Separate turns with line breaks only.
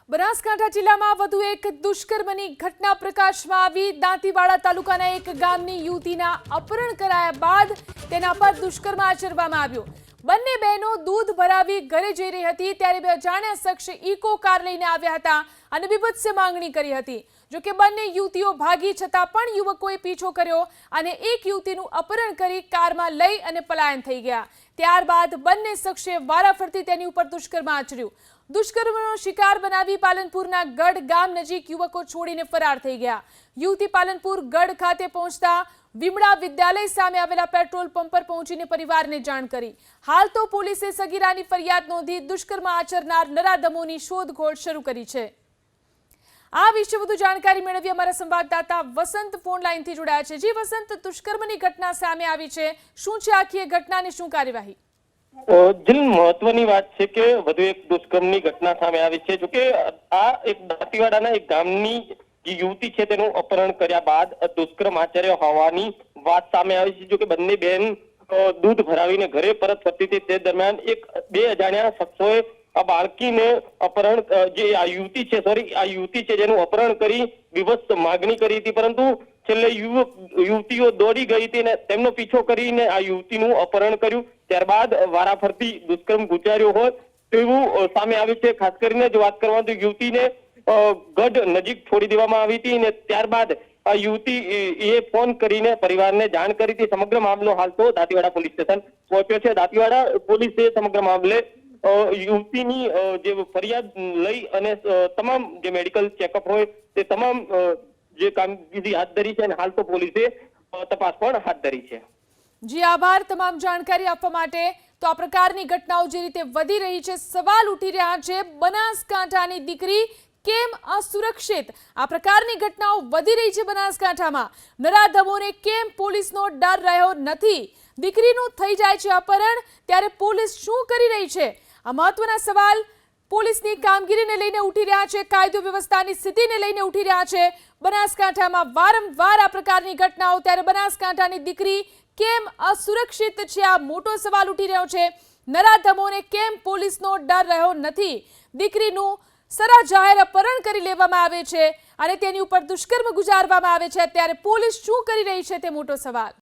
બનાસકાંઠા જિલ્લામાં વધુ એક દુષ્કર્મની ઘટના પ્રકાશમાં આવી। દાંતીવાડા તાલુકાના એક ગામની યુવતીના અપહરણ કરાયા બાદ તેના પર દુષ્કર્મ આચરવામાં આવ્યું। બંને બહેનો દૂધ ભરાવી ઘરે જઈ રહી હતી ત્યારે બે અજાણ્યા શખ્સ ઇકો કાર લઈને આવ્યા હતા અને બીભત્સ માંગણી કરી હતી। જો કે બંને યુવતીઓ ભાગી છતાં પણ યુવકોએ પીછો કર્યો અને એક યુવતીનું અપહરણ કરી કારમાં લઈ અને પલાયન થઈ ગયા। ત્યારબાદ બંને શખ્સે વારાફરતી તેની ઉપર દુષ્કર્મ આચર્યું। દુષ્કર્મનો શિકાર બનાવી પાલનપુરના ગઢ ગામ નજીક યુવકો છોડીને ફરાર થઈ ગયા। યુવતી પાલનપુર ગઢ ખાતે પહોંચતા વિમળા વિદ્યાલય સામે આવેલા પેટ્રોલ પંપ પર પહોંચીને પરિવારને જાણ કરી। હાલ તો પોલીસે સગીરાની ફરિયાદ નોંધી દુષ્કર્મ આચરનાર નરાધમોની શોધખોળ શરૂ કરી છે। આ વિશે વધુ જાણકારી મેળવી અમારા સંવાદદાતા વસંત ફોન લાઈનથી જોડાયા છે। જી વસંત, દુષ્કર્મની ઘટના સામે આવી છે, શું છે આખી ઘટનાની શું કાર્યવાહી?
દિલ મહત્વની વાત છે કે વધુ એક દુષ્કર્મની ઘટના સામે આવી છે। જો કે આ એક દાંતીવાડાના એક ગામની જે યુવતી છે તેનું અપહરણ કર્યા બાદ દુષ્કર્મ આચર્ય હોવાની વાત સામે આવી છે। જો કે બંને બહેન દૂધ ભરાવીને ઘરે પરત ફરતી હતી તે દરમિયાન બે અજાણ્યા શખ્સોએ આ બાળકીને અપહરણ આ યુવતી છે જેનું અપહરણ કરી બીભત્સ માગણી કરી હતી, પરંતુ છેલ્લે યુવતીઓ દોડી ગઈ હતી અને તેમનો પીછો કરીને આ યુવતીનું અપહરણ કર્યું। ત્યારબાદ વારાફરતી દુષ્કર્મ ગુજાર્યો હોય તેવું સામે આવ્યું છે। ખાસ કરીને જો વાત કરવા તો યુવતીને ગઢ નજીક છોડી દેવામાં આવી હતી અને ત્યારબાદ આ યુવતી એ ફોન કરીને પરિવારને જાણ કરી હતી। સમગ્ર મામલો હાલ તો દાંતીવાડા પોલીસ સ્ટેશન પહોંચ્યો છે। દાંતીવાડા પોલીસે સમગ્ર મામલે યુવતીની જે ફરિયાદ લઈ અને તમામ જે મેડિકલ ચેકઅપ હોય તે તમામ જે કામગીરી હાથ ધરી છે અને હાલ તો પોલીસે તપાસ પણ હાથ ધરી છે।
જી આભાર તમામ જાણકારી આપવા માટે। તો આ પ્રકારની ઘટનાઓ જે રીતે વધી રહી છે, સવાલ ઉઠી રહ્યા છે, બનાસકાંઠાની દીકરી કેમ અસુરક્ષિત? આ પ્રકારની ઘટનાઓ વધી રહી છે બનાસકાંઠામાં, નરાધમોને કેમ પોલીસનો ડર રહ્યો નથી? દીકરીનું થઈ જાય છે અપહરણ ત્યારે પોલીસ શું કરી રહી છે? આ મહત્વના સવાલ પોલીસની કામગીરીને લઈને ઉઠી રહ્યા છે, કાયદો વ્યવસ્થાની સ્થિતિને લઈને ઉઠી રહ્યા છે। બનાસકાંઠામાં વારંવાર આ પ્રકારની ઘટનાઓ, ત્યારે બનાસકાંઠાની દીકરી કેમ અસુરક્ષિત છે? આ મોટો સવાલ ઉઠી રહ્યો છે। નરાધમોને કેમ પોલીસનો ડર રહ્યો નથી? દીકરીનું સરા જાહેર અપહરણ કરી લેવામાં આવે છે અને તેની ઉપર દુષ્કર્મ ગુજારવામાં આવે છે, ત્યારે પોલીસ શું કરી રહી છે તે મોટો સવાલ।